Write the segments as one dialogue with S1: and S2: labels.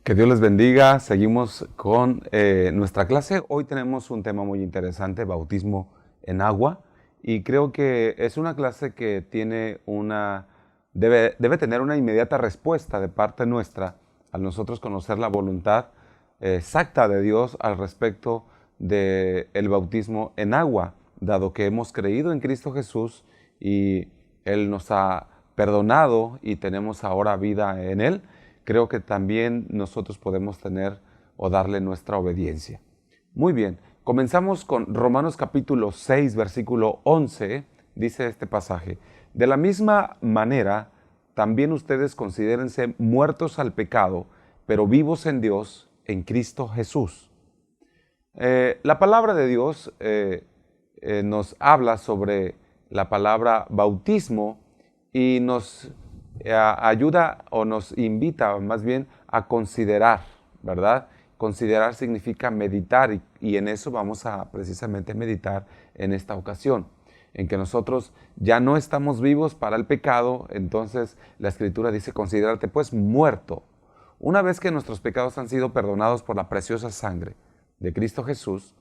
S1: Que Dios les bendiga. Seguimos con nuestra clase. Hoy tenemos un tema muy interesante, bautismo en agua. Y creo que es una clase que debe tener una inmediata respuesta de parte nuestra al nosotros conocer la voluntad exacta de Dios al respecto del bautismo en agua, dado que hemos creído en Cristo Jesús y Él nos ha perdonado y tenemos ahora vida en Él. Creo que también nosotros podemos tener o darle nuestra obediencia. Muy bien, comenzamos con Romanos capítulo 6, versículo 11, dice este pasaje. De la misma manera, también ustedes considérense muertos al pecado, pero vivos en Dios, en Cristo Jesús. La palabra de Dios nos habla sobre la palabra bautismo y nos ayuda o nos invita más bien a considerar, ¿verdad? Considerar significa meditar y en eso vamos a precisamente meditar en esta ocasión, en que nosotros ya no estamos vivos para el pecado. Entonces la Escritura dice, considérate pues muerto. Una vez que nuestros pecados han sido perdonados por la preciosa sangre de Cristo Jesús,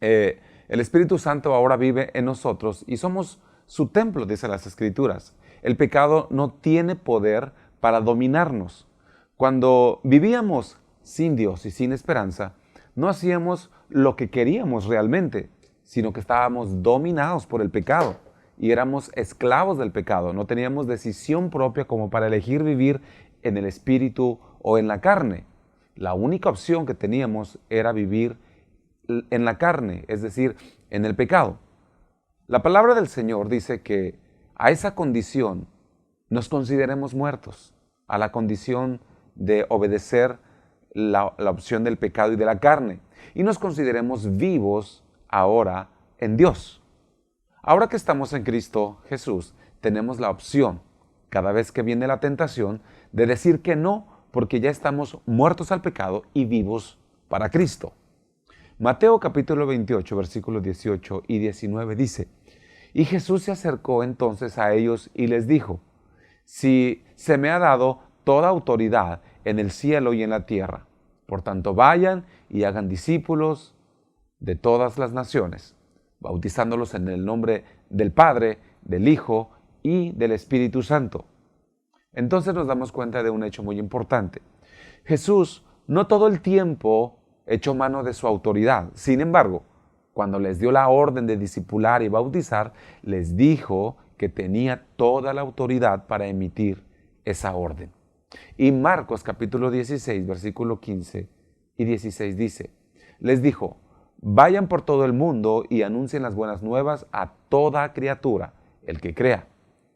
S1: el Espíritu Santo ahora vive en nosotros y somos su templo, dice las Escrituras. El pecado no tiene poder para dominarnos. Cuando vivíamos sin Dios y sin esperanza, no hacíamos lo que queríamos realmente, sino que estábamos dominados por el pecado y éramos esclavos del pecado. No teníamos decisión propia como para elegir vivir en el espíritu o en la carne. La única opción que teníamos era vivir en la carne, es decir, en el pecado. La palabra del Señor dice que a esa condición nos consideremos muertos, a la condición de obedecer la opción del pecado y de la carne, y nos consideremos vivos ahora en Dios. Ahora que estamos en Cristo Jesús, tenemos la opción, cada vez que viene la tentación, de decir que no, porque ya estamos muertos al pecado y vivos para Cristo. Mateo capítulo 28, versículos 18 y 19 dice: Y Jesús se acercó entonces a ellos y les dijo: Si se me ha dado toda autoridad en el cielo y en la tierra, por tanto vayan y hagan discípulos de todas las naciones, bautizándolos en el nombre del Padre, del Hijo y del Espíritu Santo. Entonces nos damos cuenta de un hecho muy importante. Jesús no todo el tiempo echó mano de su autoridad. Sin embargo, cuando les dio la orden de discipular y bautizar, les dijo que tenía toda la autoridad para emitir esa orden. Y Marcos capítulo 16, versículo 15 y 16 dice, les dijo, vayan por todo el mundo y anuncien las buenas nuevas a toda criatura. El que crea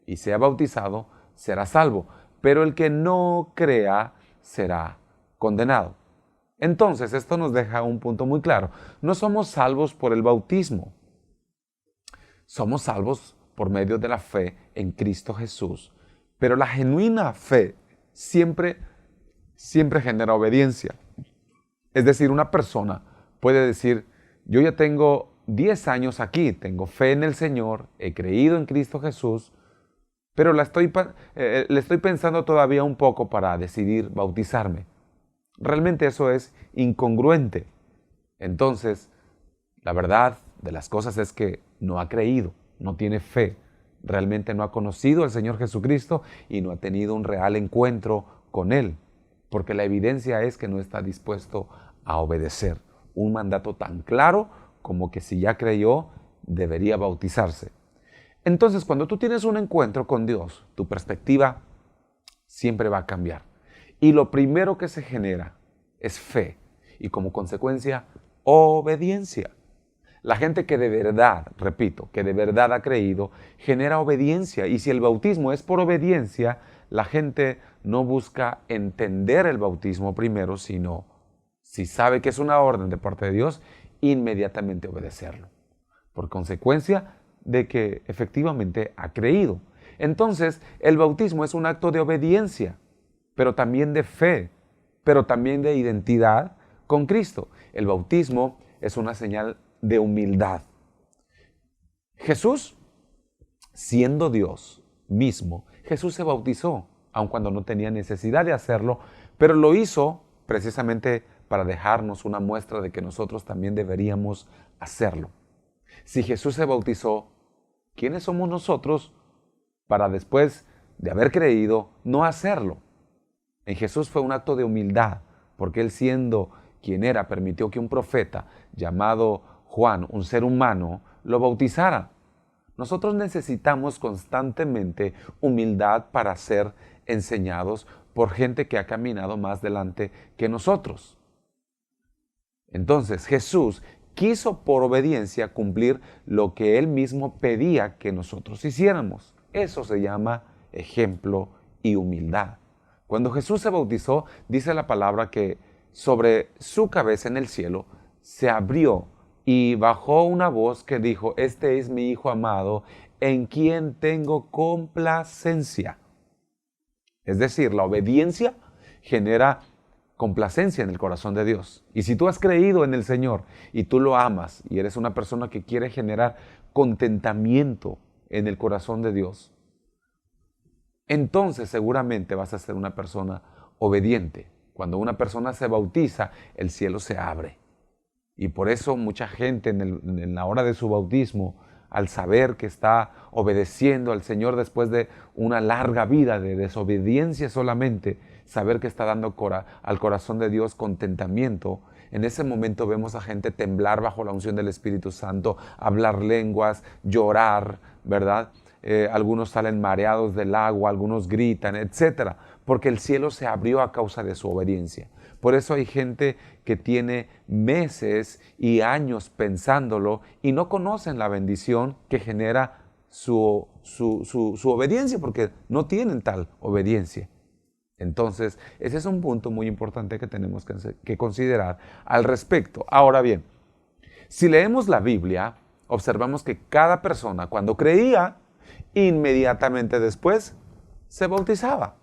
S1: y sea bautizado será salvo, pero el que no crea será condenado. Entonces, esto nos deja un punto muy claro. No somos salvos por el bautismo. Somos salvos por medio de la fe en Cristo Jesús. Pero la genuina fe siempre genera obediencia. Es decir, una persona puede decir, yo ya tengo 10 años aquí, tengo fe en el Señor, he creído en Cristo Jesús, pero le estoy pensando todavía un poco para decidir bautizarme. Realmente eso es incongruente. Entonces, la verdad de las cosas es que no ha creído, no tiene fe, realmente no ha conocido al Señor Jesucristo y no ha tenido un real encuentro con Él, porque la evidencia es que no está dispuesto a obedecer un mandato tan claro como que si ya creyó, debería bautizarse. Entonces, cuando tú tienes un encuentro con Dios, tu perspectiva siempre va a cambiar. Y lo primero que se genera es fe y como consecuencia, obediencia. La gente que de verdad, repito, que de verdad ha creído, genera obediencia. Y si el bautismo es por obediencia, la gente no busca entender el bautismo primero, sino, si sabe que es una orden de parte de Dios, inmediatamente obedecerlo. Por consecuencia de que efectivamente ha creído. Entonces, el bautismo es un acto de obediencia, pero también de fe, pero también de identidad con Cristo. El bautismo es una señal de humildad. Jesús, siendo Dios mismo, Jesús se bautizó, aun cuando no tenía necesidad de hacerlo, pero lo hizo precisamente para dejarnos una muestra de que nosotros también deberíamos hacerlo. Si Jesús se bautizó, ¿quiénes somos nosotros para después de haber creído no hacerlo? En Jesús fue un acto de humildad, porque Él, siendo quien era, permitió que un profeta llamado Juan, un ser humano, lo bautizara. Nosotros necesitamos constantemente humildad para ser enseñados por gente que ha caminado más delante que nosotros. Entonces Jesús quiso por obediencia cumplir lo que Él mismo pedía que nosotros hiciéramos. Eso se llama ejemplo y humildad. Cuando Jesús se bautizó, dice la palabra que sobre su cabeza en el cielo se abrió y bajó una voz que dijo: este es mi Hijo amado, en quien tengo complacencia. Es decir, la obediencia genera complacencia en el corazón de Dios. Y si tú has creído en el Señor y tú lo amas y eres una persona que quiere generar contentamiento en el corazón de Dios, entonces seguramente vas a ser una persona obediente. Cuando una persona se bautiza, el cielo se abre. Y por eso mucha gente en la hora de su bautismo, al saber que está obedeciendo al Señor después de una larga vida de desobediencia solamente, saber que está dando al corazón de Dios contentamiento, en ese momento vemos a gente temblar bajo la unción del Espíritu Santo, hablar lenguas, llorar, ¿verdad? Algunos salen mareados del agua, algunos gritan, etcétera, porque el cielo se abrió a causa de su obediencia. Por eso hay gente que tiene meses y años pensándolo y no conocen la bendición que genera su obediencia, porque no tienen tal obediencia. Entonces, ese es un punto muy importante que tenemos que considerar al respecto. Ahora bien, si leemos la Biblia, observamos que cada persona, cuando creía, inmediatamente después se bautizaba.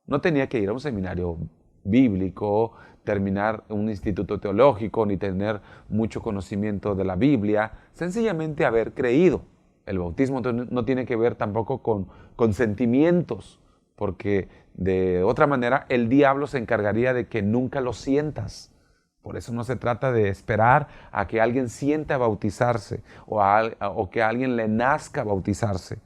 S1: No tenía que ir a un seminario bíblico, terminar un instituto teológico, ni tener mucho conocimiento de la Biblia, sencillamente haber creído. El bautismo no tiene que ver tampoco con sentimientos, porque de otra manera el diablo se encargaría de que nunca lo sientas. Por eso no se trata de esperar a que alguien sienta bautizarse o que a alguien le nazca bautizarse,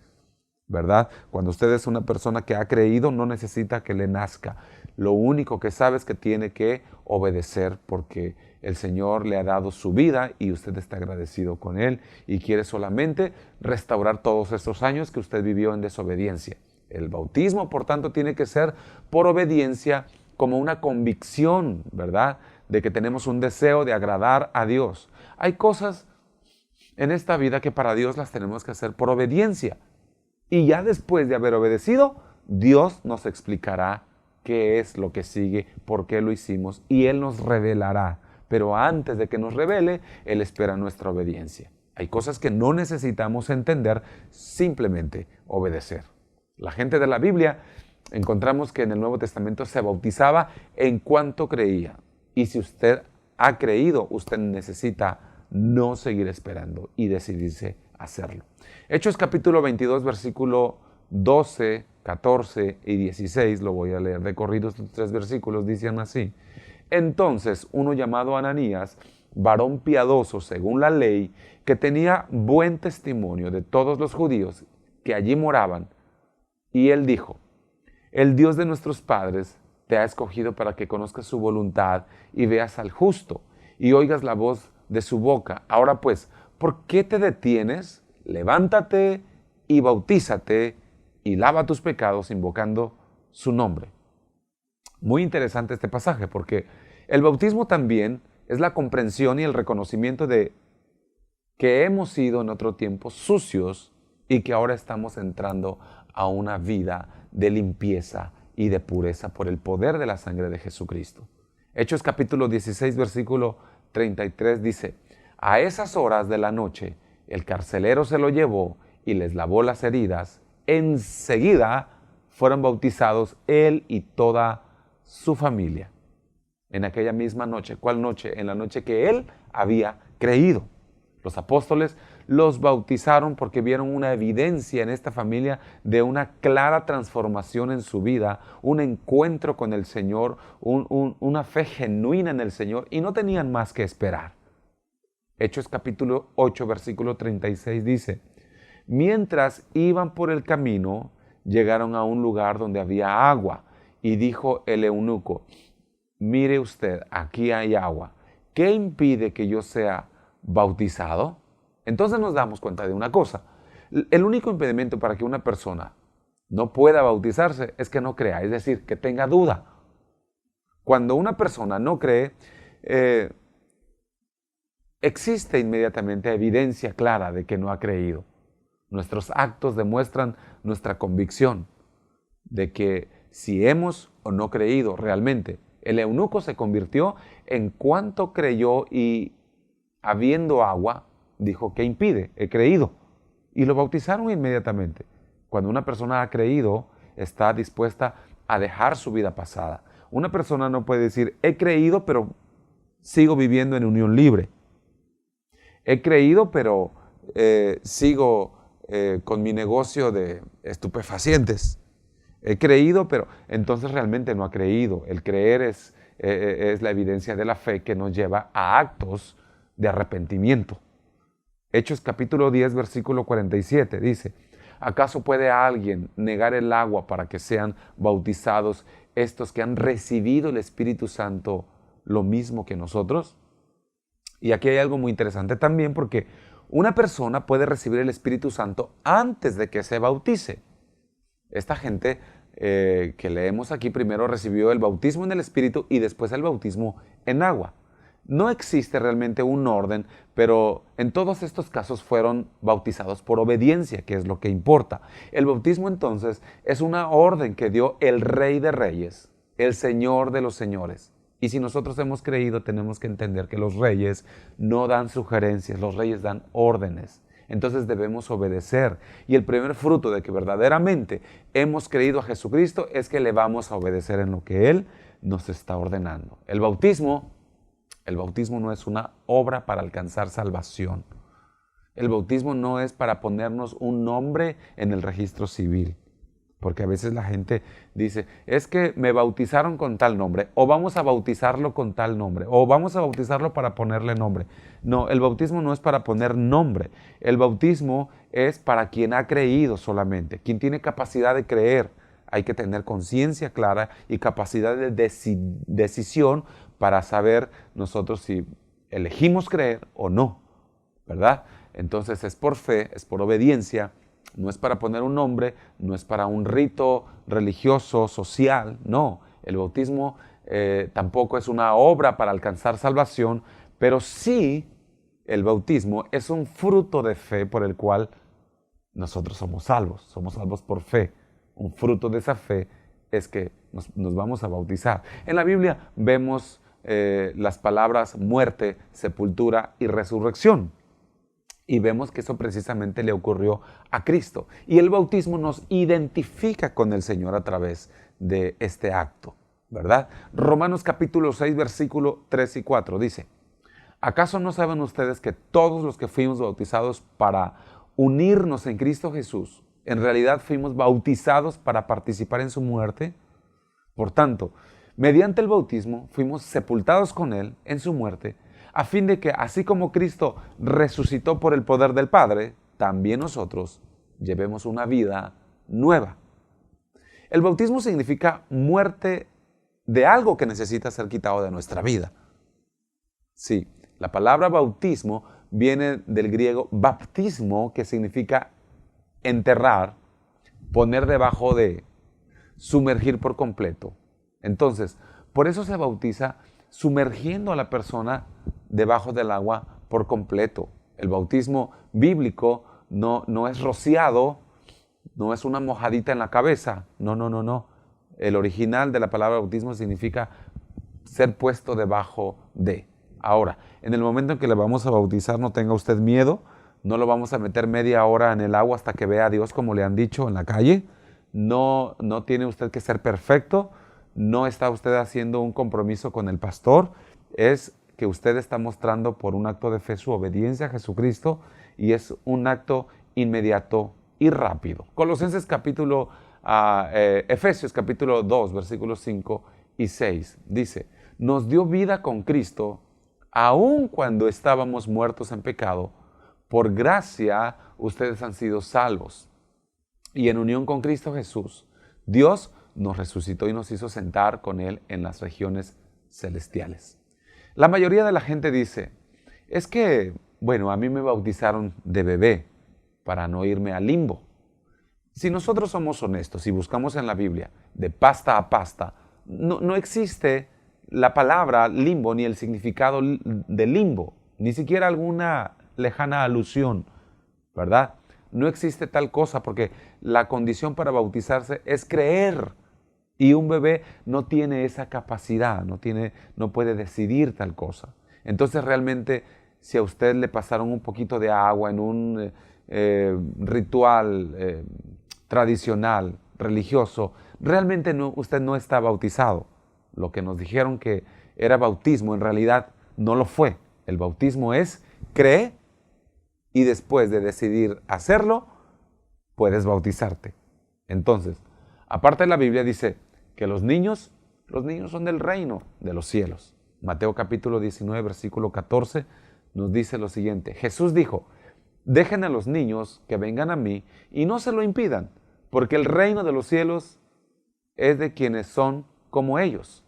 S1: ¿verdad? Cuando usted es una persona que ha creído, no necesita que le nazca. Lo único que sabe es que tiene que obedecer, porque el Señor le ha dado su vida y usted está agradecido con Él y quiere solamente restaurar todos estos años que usted vivió en desobediencia. El bautismo, por tanto, tiene que ser por obediencia, como una convicción, ¿verdad?, de que tenemos un deseo de agradar a Dios. Hay cosas en esta vida que para Dios las tenemos que hacer por obediencia. Y ya después de haber obedecido, Dios nos explicará qué es lo que sigue, por qué lo hicimos, y Él nos revelará. Pero antes de que nos revele, Él espera nuestra obediencia. Hay cosas que no necesitamos entender, simplemente obedecer. La gente de la Biblia, encontramos que en el Nuevo Testamento se bautizaba en cuanto creía. Y si usted ha creído, usted necesita no seguir esperando y decidirse a hacerlo. Hechos capítulo 22, versículo 12, 14 y 16, lo voy a leer de corrido, estos tres versículos dicen así. Entonces uno llamado Ananías, varón piadoso según la ley, que tenía buen testimonio de todos los judíos que allí moraban, y él dijo: el Dios de nuestros padres te ha escogido para que conozcas su voluntad y veas al justo y oigas la voz de su boca. Ahora pues, ¿por qué te detienes? Levántate y bautízate y lava tus pecados invocando su nombre. Muy interesante este pasaje, porque el bautismo también es la comprensión y el reconocimiento de que hemos sido en otro tiempo sucios y que ahora estamos entrando a una vida de limpieza y de pureza por el poder de la sangre de Jesucristo. Hechos capítulo 16, versículo 33 dice: a esas horas de la noche el carcelero se lo llevó y les lavó las heridas. Enseguida fueron bautizados él y toda su familia. En aquella misma noche. ¿Cuál noche? En la noche que él había creído. Los apóstoles los bautizaron porque vieron una evidencia en esta familia de una clara transformación en su vida, un encuentro con el Señor, una fe genuina en el Señor, y no tenían más que esperar. Hechos capítulo 8, versículo 36 dice: mientras iban por el camino, llegaron a un lugar donde había agua, y dijo el eunuco: mire usted, aquí hay agua. ¿Qué impide que yo sea bautizado? Entonces nos damos cuenta de una cosa. El único impedimento para que una persona no pueda bautizarse es que no crea, es decir, que tenga duda. Cuando una persona no cree, existe inmediatamente evidencia clara de que no ha creído. Nuestros actos demuestran nuestra convicción de que si hemos o no creído realmente. El eunuco se convirtió en cuanto creyó, y habiendo agua, dijo: ¿qué impide? He creído. Y lo bautizaron inmediatamente. Cuando una persona ha creído, está dispuesta a dejar su vida pasada. Una persona no puede decir: he creído, pero sigo viviendo en unión libre. He creído, pero sigo con mi negocio de estupefacientes. He creído, pero entonces realmente no ha creído. El creer es la evidencia de la fe que nos lleva a actos de arrepentimiento. Hechos capítulo 10, versículo 47 dice: ¿acaso puede alguien negar el agua para que sean bautizados estos que han recibido el Espíritu Santo lo mismo que nosotros? Y aquí hay algo muy interesante también, porque una persona puede recibir el Espíritu Santo antes de que se bautice. Esta gente que leemos aquí primero recibió el bautismo en el Espíritu y después el bautismo en agua. No existe realmente un orden, pero en todos estos casos fueron bautizados por obediencia, que es lo que importa. El bautismo entonces es una orden que dio el Rey de Reyes, el Señor de los Señores. Y si nosotros hemos creído, tenemos que entender que los reyes no dan sugerencias, los reyes dan órdenes. Entonces debemos obedecer. Y el primer fruto de que verdaderamente hemos creído a Jesucristo es que le vamos a obedecer en lo que Él nos está ordenando. El bautismo no es una obra para alcanzar salvación. El bautismo no es para ponernos un nombre en el registro civil. Porque a veces la gente dice: es que me bautizaron con tal nombre, o vamos a bautizarlo con tal nombre, o vamos a bautizarlo para ponerle nombre. No, el bautismo no es para poner nombre. El bautismo es para quien ha creído solamente, quien tiene capacidad de creer. Hay que tener conciencia clara y capacidad de decisión para saber nosotros si elegimos creer o no, ¿verdad? Entonces es por fe, es por obediencia. No es para poner un nombre, no es para un rito religioso, social, no. El bautismo tampoco es una obra para alcanzar salvación, pero sí el bautismo es un fruto de fe por el cual nosotros somos salvos por fe. Un fruto de esa fe es que nos vamos a bautizar. En la Biblia vemos las palabras muerte, sepultura y resurrección. Y vemos que eso precisamente le ocurrió a Cristo. Y el bautismo nos identifica con el Señor a través de este acto, ¿verdad? Romanos capítulo 6, versículo 3 y 4 dice: ¿acaso no saben ustedes que todos los que fuimos bautizados para unirnos en Cristo Jesús, en realidad fuimos bautizados para participar en su muerte? Por tanto, mediante el bautismo fuimos sepultados con Él en su muerte, a fin de que, así como Cristo resucitó por el poder del Padre, también nosotros llevemos una vida nueva. El bautismo significa muerte de algo que necesita ser quitado de nuestra vida. Sí, la palabra bautismo viene del griego baptismo, que significa enterrar, poner debajo de, sumergir por completo. Entonces, por eso se bautiza sumergiendo a la persona debajo del agua por completo. El bautismo bíblico no es rociado, no es una mojadita en la cabeza. No. El original de la palabra bautismo significa ser puesto debajo de. Ahora, en el momento en que le vamos a bautizar, no tenga usted miedo. No lo vamos a meter media hora en el agua hasta que vea a Dios, como le han dicho en la calle. No tiene usted que ser perfecto. No está usted haciendo un compromiso con el pastor. Es que usted está mostrando por un acto de fe su obediencia a Jesucristo y es un acto inmediato y rápido. Efesios capítulo 2, versículos 5 y 6 dice: nos dio vida con Cristo, aun cuando estábamos muertos en pecado. Por gracia ustedes han sido salvos. Y en unión con Cristo Jesús, Dios nos resucitó y nos hizo sentar con Él en las regiones celestiales. La mayoría de la gente dice: es que, bueno, a mí me bautizaron de bebé para no irme al limbo. Si nosotros somos honestos y buscamos en la Biblia de pasta a pasta, no existe la palabra limbo ni el significado de limbo, ni siquiera alguna lejana alusión, ¿verdad? No existe tal cosa porque la condición para bautizarse es creer. Y un bebé no tiene esa capacidad, no puede decidir tal cosa. Entonces realmente, si a usted le pasaron un poquito de agua en un ritual tradicional, religioso, realmente usted no está bautizado. Lo que nos dijeron que era bautismo, en realidad no lo fue. El bautismo es cree y después de decidir hacerlo, puedes bautizarte. Entonces, aparte la Biblia dice que los niños son del reino de los cielos. Mateo capítulo 19, versículo 14 nos dice lo siguiente: Jesús dijo: dejen a los niños que vengan a mí y no se lo impidan, porque el reino de los cielos es de quienes son como ellos.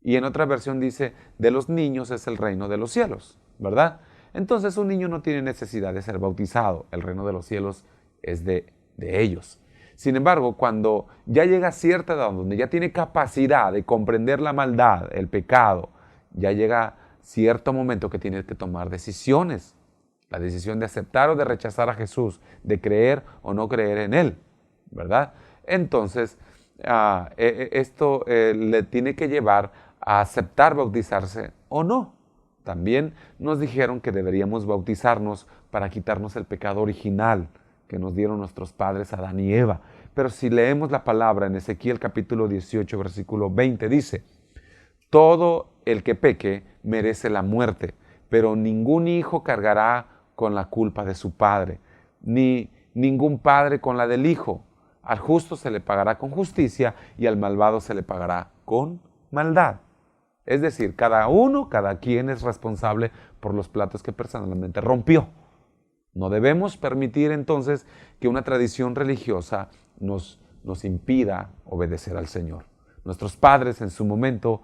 S1: Y en otra versión dice: de los niños es el reino de los cielos, ¿verdad? Entonces un niño no tiene necesidad de ser bautizado, el reino de los cielos es de ellos. Sin embargo, cuando ya llega a cierta edad, donde ya tiene capacidad de comprender la maldad, el pecado, ya llega cierto momento que tiene que tomar decisiones. La decisión de aceptar o de rechazar a Jesús, de creer o no creer en Él, ¿verdad? Entonces, esto le tiene que llevar a aceptar bautizarse o no. También nos dijeron que deberíamos bautizarnos para quitarnos el pecado original que nos dieron nuestros padres Adán y Eva. Pero si leemos la palabra en Ezequiel capítulo 18, versículo 20, dice: todo el que peque merece la muerte, pero ningún hijo cargará con la culpa de su padre, ni ningún padre con la del hijo. Al justo se le pagará con justicia y al malvado se le pagará con maldad. Es decir, cada quien es responsable por los platos que personalmente rompió. No debemos permitir entonces que una tradición religiosa nos impida obedecer al Señor. Nuestros padres en su momento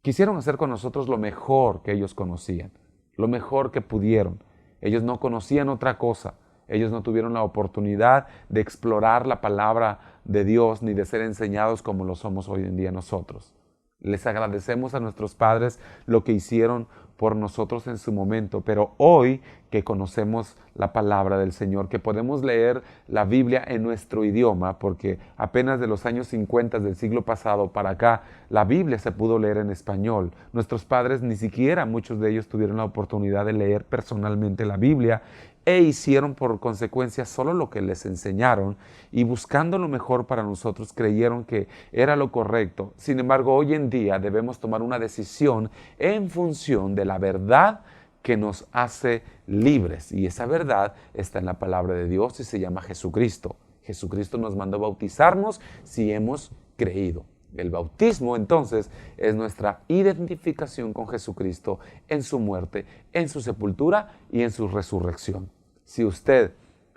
S1: quisieron hacer con nosotros lo mejor que ellos conocían, lo mejor que pudieron. Ellos no conocían otra cosa. Ellos no tuvieron la oportunidad de explorar la palabra de Dios ni de ser enseñados como lo somos hoy en día nosotros. Les agradecemos a nuestros padres lo que hicieron por nosotros en su momento, pero hoy que conocemos la palabra del Señor, que podemos leer la Biblia en nuestro idioma, porque apenas de los años 50 del siglo pasado para acá, la Biblia se pudo leer en español. Nuestros padres ni siquiera, muchos de ellos tuvieron la oportunidad de leer personalmente la Biblia e hicieron por consecuencia solo lo que les enseñaron y buscando lo mejor para nosotros creyeron que era lo correcto. Sin embargo, hoy en día debemos tomar una decisión en función de la verdad que nos hace libres y esa verdad está en la palabra de Dios y se llama Jesucristo. Jesucristo nos mandó bautizarnos si hemos creído. El bautismo, entonces, es nuestra identificación con Jesucristo en su muerte, en su sepultura y en su resurrección. Si usted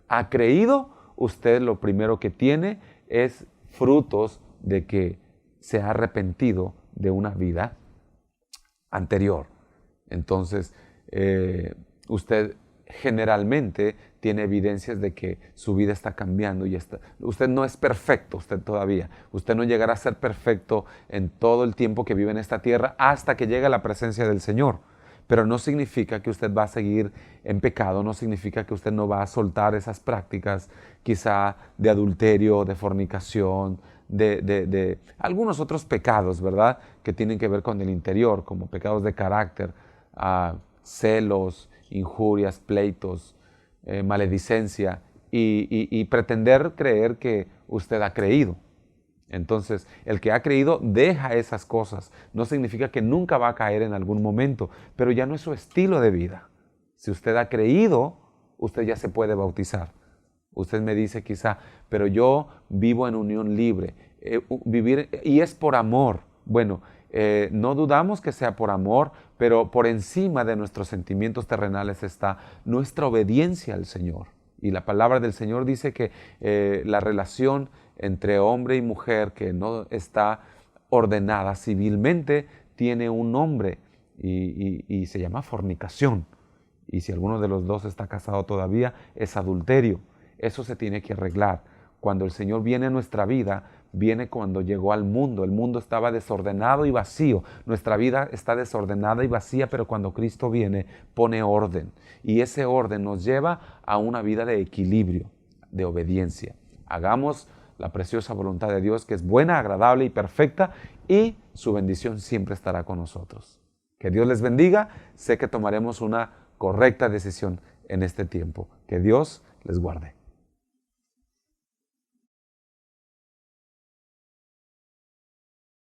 S1: ha creído, usted lo primero que tiene es frutos de que se ha arrepentido de una vida anterior. Entonces, usted generalmente tiene evidencias de que su vida está cambiando y usted no es perfecto, usted todavía. Usted no llegará a ser perfecto en todo el tiempo que vive en esta tierra hasta que llegue a la presencia del Señor. Pero no significa que usted va a seguir en pecado, no significa que usted no va a soltar esas prácticas quizá de adulterio, de fornicación, de algunos otros pecados, ¿verdad? Que tienen que ver con el interior, como pecados de carácter, celos, injurias, pleitos, maledicencia y pretender creer que usted ha creído. Entonces, el que ha creído deja esas cosas. No significa que nunca va a caer en algún momento, pero ya no es su estilo de vida. Si usted ha creído, usted ya se puede bautizar. Usted me dice quizá, pero yo vivo en unión libre, vivir, y es por amor. Bueno, no dudamos que sea por amor, pero por encima de nuestros sentimientos terrenales está nuestra obediencia al Señor. Y la palabra del Señor dice que la relación entre hombre y mujer que no está ordenada civilmente tiene un nombre y se llama fornicación. Y si alguno de los dos está casado todavía, es adulterio. Eso se tiene que arreglar. Cuando el Señor viene a nuestra vida, viene cuando llegó al mundo. El mundo estaba desordenado y vacío. Nuestra vida está desordenada y vacía, pero cuando Cristo viene, pone orden. Y ese orden nos lleva a una vida de equilibrio, de obediencia. Hagamos la preciosa voluntad de Dios, que es buena, agradable y perfecta, y su bendición siempre estará con nosotros. Que Dios les bendiga. Sé que tomaremos una correcta decisión en este tiempo. Que Dios les guarde.